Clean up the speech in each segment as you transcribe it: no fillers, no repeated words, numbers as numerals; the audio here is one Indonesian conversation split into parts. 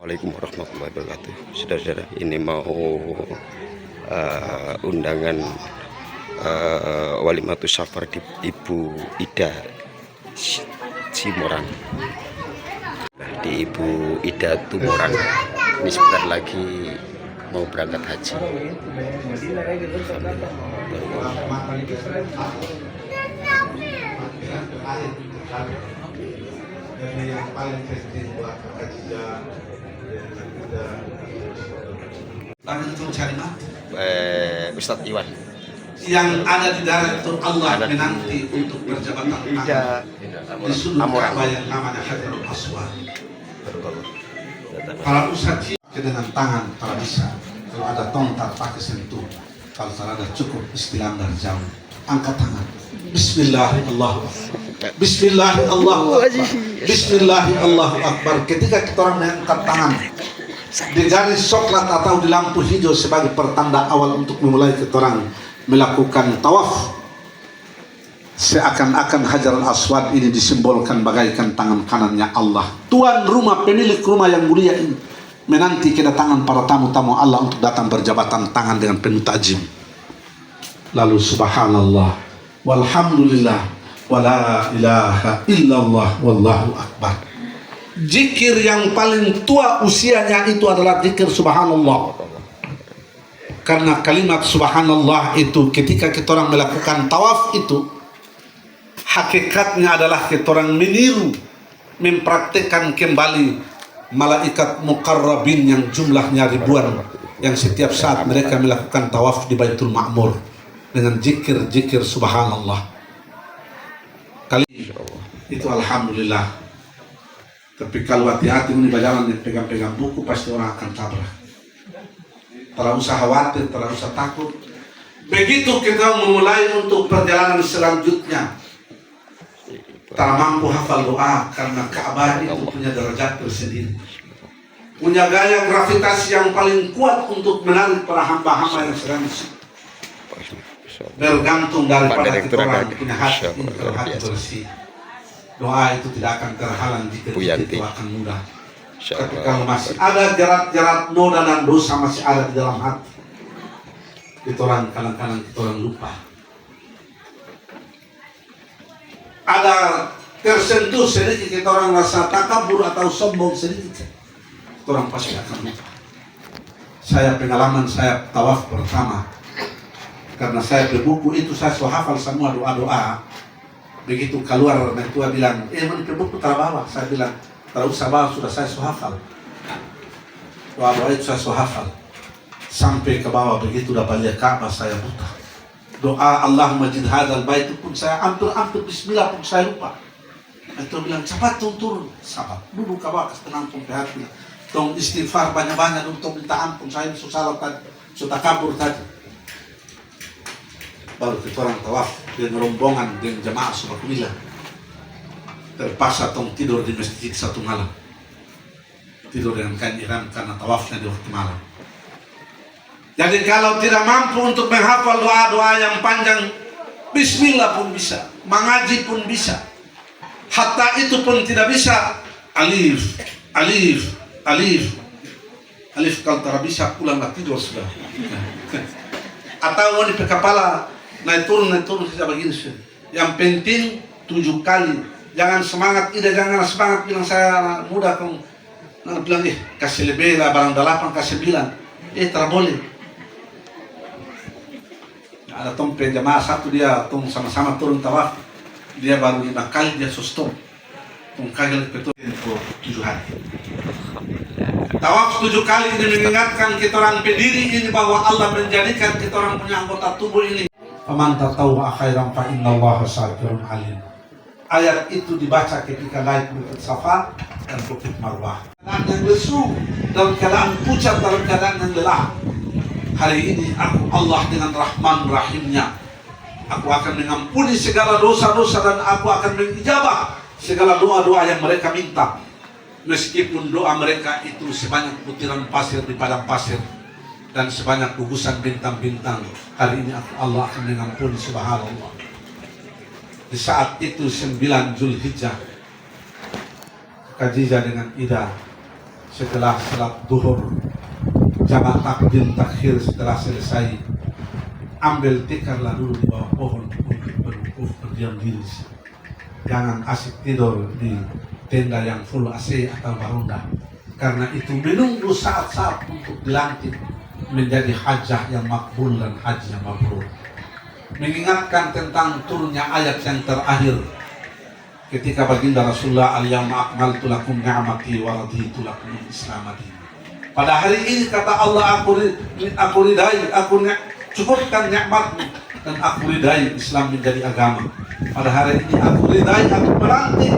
Assalamualaikum warahmatullahi wabarakatuh. Saudara-saudara, ini mau undangan Walimatus Safar di Ibu Ida Simorang. Di Ibu Ida Tumorang. Ini sebentar lagi mau berangkat haji. Yang paling penting buat kajian tangan itu cari mati. Ustadz Iwan Yang ada di darat itu Allah menanti untuk berjabatan tangan di sudut Ka'bah yang namanya Hajarul Aswad. Para ustadz dengan tangan para bisa. Kalau ada tongkat pakai sentuh. Kalau ada cukup istilah dari jauh. Angkat tangan. Bismillahirrahmanirrahim. Bismillahirrahmanirrahim. Bismillahirrahmanirrahim. Ketika kita orang mengangkat tangan di garis coklat atau di lampu hijau sebagai pertanda awal untuk memulai kita orang melakukan tawaf, seakan-akan Hajarul Aswad ini disimbolkan bagaikan tangan kanannya Allah. Tuan rumah, pemilik rumah yang mulia ini menanti kedatangan para tamu-tamu Allah untuk datang berjabatan tangan dengan penuh takjim. Lalu subhanallah walhamdulillah wala ilaha illallah wallahu akbar. Zikir yang paling tua usianya itu adalah zikir subhanallah. Karena kalimat subhanallah itu ketika kita orang melakukan tawaf itu hakikatnya adalah kita orang meniru, mempraktikkan kembali malaikat muqarrabin yang jumlahnya ribuan, yang setiap saat mereka melakukan tawaf di Baitul Ma'mur dengan zikir subhanallah. Kali itu alhamdulillah. Tapi kalau hati-hati ini berjalan yang pegang-pegang buku pasti orang akan tabrak. Tak usah khawatir, tak usah takut. Begitu kita memulai untuk perjalanan selanjutnya, tak mampu hafal doa karena Ka'bah itu punya derajat tersendiri, punya gaya gravitasi yang paling kuat untuk menarik para hamba-hamba yang sedang bergantung daripada kita orang punya hati bersih. Doa itu tidak akan terhalang jika itu akan mudah. Tapi kalau masih ada jerat-jerat noda dan dosa masih ada di dalam hati, kita orang kadang-kadang kita orang lupa. Ada tersentuh sedikit kita orang rasa takabur atau sombong sedikit, kita orang pasti akan lupa. Saya pengalaman saya tawaf pertama, karena saya berbuku itu saya sudah hafal semua doa-doa. Begitu keluar mertua bilang, mana buku terbawa? Saya bilang, tak usah bawa, sudah saya sudah hafal. Doa-doa itu saya sudah hafal. Sampai ke bawah begitu dapat lihat Ka'bah saya buta. Doa Allahumma jid hadzal bait pun saya hampir bismillah pun saya lupa. Mertua bilang, cepat turun. Sabar, duduk ke bawah, tenang pun hati. Tong istighfar banyak-banyak untuk minta ampun. Saya susah tadi, sudah kabur tadi. Baru kita orang tawaf dengan rombongan dengan jamaah subhanallah. Terpaksa tong tidur di masjid satu malam. Tidur dengan kain ihram karena tawafnya di waktu malam. Jadi kalau tidak mampu untuk menghafal doa-doa yang panjang, bismillah pun bisa, mengaji pun bisa. Hatta itu pun tidak bisa. Alif, alif, alif. Alif kalau tidak bisa pulanglah tidur sudah. Atau mau di kepala naik turun tidak begini sih. Yang penting 7 kali. Jangan semangat, jangan semangat bilang saya mudah kong. Nah, bilang kasih lebih lah barang 8 kasih 9. Tak boleh. Ada tong jamaah satu dia tong sama-sama turun tawaf. Dia baru 5 kali dia stop. Tong kagel betul 7 hari. Tawaf 7 kali ini mengingatkan kita orang berdiri ini bahwa Allah menjadikan kita orang punya anggota tubuh ini. Faman tatawwa khairan fa innallaha syakirun alim. Ayat itu dibaca ketika naik Bukit Safa dan Bukit Marwah. Keadaan yang lesu, dalam keadaan pucat, dalam keadaan yang lelah. Hari ini aku Allah dengan Rahman Rahimnya, aku akan mengampuni segala dosa-dosa dan aku akan mengijabah segala doa-doa yang mereka minta. Meskipun doa mereka itu sebanyak butiran pasir di padang pasir dan sebanyak gugusan bintang-bintang, hari ini Allah akan mengampuni subhanallah. Di saat itu 9 Zulhijjah, Khadijah dengan Ida setelah salat duhur, jamak takdim takhir setelah selesai, ambil tikarlah dulu di bawah pohon untuk berwukuf, berdiam diri. Jangan asik tidur di tenda yang full AC atau barunda, karena itu menunggu saat-saat untuk dilantik menjadi hajah yang makbul dan haji yang mabrur. Mengingatkan tentang turunnya ayat yang terakhir ketika baginda Rasulullah, al-yawma akmaltu lakum ni'mati wa raditu lakum al-islam din. Pada hari ini kata Allah, aku ridai, aku cukupkan nikmatmu dan aku ridai Islam menjadi agama. Pada hari ini aku ridai, aku melantik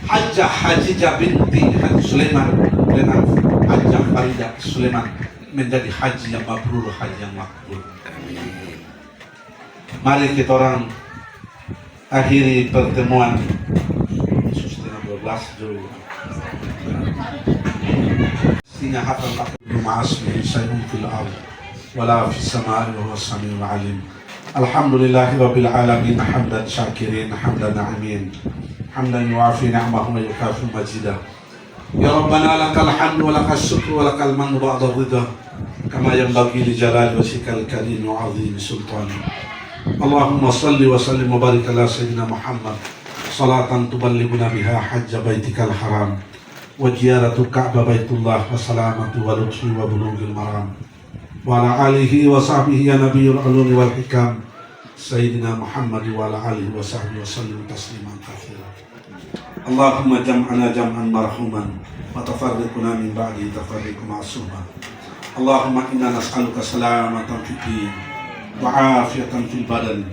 Hajjah binti Haji Sulaiman dengan Hajjah Faridah Sulaiman menjadi haji yang mabrur, haji yang makbul. Mari kita orang akhiri pertemuan Sustainable 12 Juli. Sehingga hatta takunu ma'asmi syai'un fil ardh wala fis samaa'i wa huwas samiul 'alim. Alhamdulillahi rabbil alamin, hamdan syakirin, hamdan na'imin, hamdan yu'afi ni'amahu wa yukafi majidah. Ya Rabbana lakal hamdu wa lakal syukru wa lakal mannu ba'da ridha kama yanbaghi li jalali wajhikal karim wa 'azimi sultani. Allahumma salli wa sallim wa barik ala sayyidina Muhammad salatan tuballighuna biha hajja baitikal haram wa ziyaratu Ka'bah Baitullah wa salamatu wa lutfi wa bulughil maram wa ala alihi wa sahbihi ya nabiyul ulumi wal hikam sayyidina Muhammad wa ala alihi wa sahbihi wa sallim tasliman katsira. Allahumma jam'ana jam'an marhuman wa tafarriquna min ba'di tafarriqu ma'suman. Allahumma inna nas'aluka salamatan fid din wa afiyatan fil badan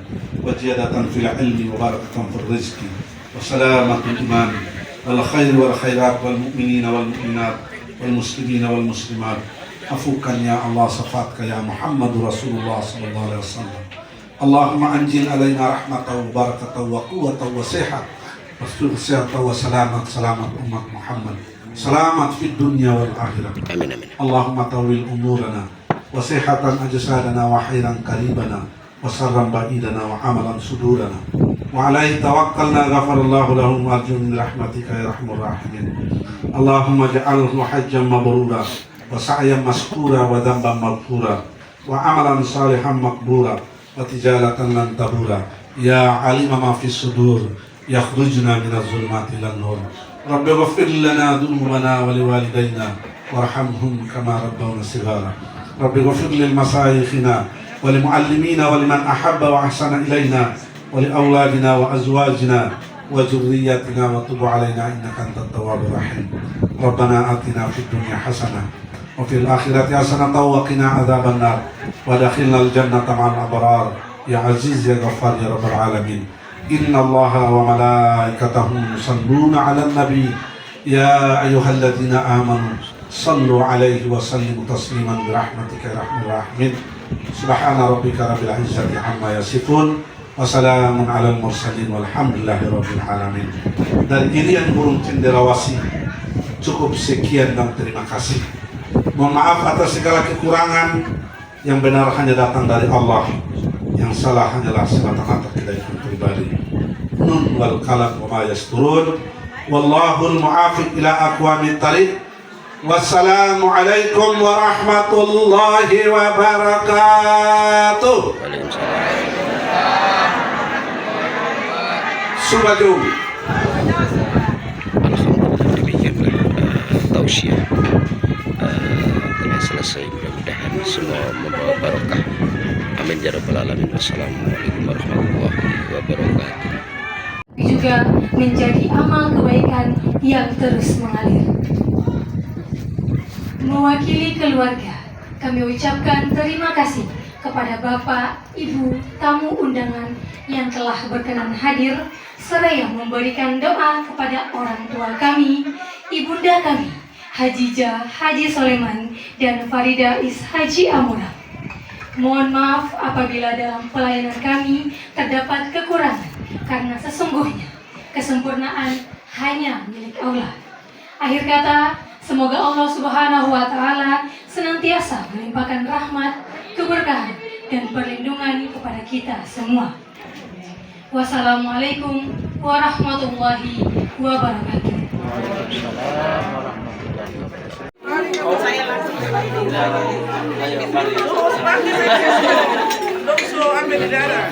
wa ziyadatan fil ilmi wa barakatan fil rizqi wa salamatul iman wal khair wal khairat wal mu'minina wal mu'minat wal muslimina wal muslimat. Afukan ya Allah, safatka ya Muhammad Rasulullah sallallahu alaihi wasallam. Allahumma anjil alaina rahmatan wa barakatan wa quwwatan wa sihat wa sihatan wa selamat umat Muhammad, selamat fid dunya wal akhirah. Amin amin. Allahumma tawil umurana wa sihatan ajsadana wa khairan qaribana wa sarran ba'idana wa amalan sudurana wa alaihi tawakkalna ghafarallahu lahum arjun min rahmatika ya rahmur rahimin. Allahumma ja'alhu hajjan mabrura wa sa'yan maskura wa dhanban maghfura wa amalan salihan makbura wa tijalatan lan tabura. Ya alima ma fis sudur yakhrujna minaz zulumati ilan nur. Rabbi ighfir lana dhunubana wa liwalidayna warhamhum kama rabbawna shighara. Rabbi ighfir lil masayikhina wa lil muallimina wa liman ahabba wa ahsana ilayna wa li awladina wa azwajina wa dhurriyyatina wa tub alaina innaka antat tawwabur rahim. Rabbana atina fid dunya hasanah wa fil akhirati hasanah wa qina adzaban nar wa adkhilnal jannata ma'al abrar ya aziz ya ghaffar ya rabbal alamin. Inna Allaha wa malaikatahu yusalluna 'alan nabi ya ayyuhalladzina amanu sallu 'alaihi wa sallimu tasliman bi rahmatika ya arhamar rahimin. Subhana rabbika rabbil izzati amma yasifun wa salamun 'alal mursalin walhamdulillahi rabbil alamin. Dari Irian Burung Cenderawasih cukup sekian dan terima kasih. Mohon maaf atas segala kekurangan, yang benar hanya datang dari Allah, yang salah hanyalah semata-mata kebaikan pribadi. Nun wal qalam wa ma yasturun. Wallahul mu'afiq ila aqwamit thariq. Wassalamu alaikum warahmatullahi wabarakatuh. Subhaju. Alhamdulillah, demikianlah tausiah telah selesai. Mudah-mudahan semua membawa barokah. Amin ya rabbal alamin. Wassalamualaikum warahmatullahi wabarakatuh. Juga menjadi amal kebaikan yang terus mengalir. Mewakili keluarga, kami ucapkan terima kasih kepada Bapak, Ibu, tamu undangan yang telah berkenan hadir, seraya memberikan doa kepada orang tua kami, ibunda kami, Hajijah Haji Sulaiman dan Faridah Is Haji Amurang. Mohon maaf apabila dalam pelayanan kami terdapat kekurangan, karena sesungguhnya kesempurnaan hanya milik Allah. Akhir kata, semoga Allah Subhanahu wa Ta'ala senantiasa melimpahkan rahmat, keberkahan, dan perlindungan kepada kita semua. Wassalamualaikum warahmatullahi wabarakatuh. Dong, so ambil di darah.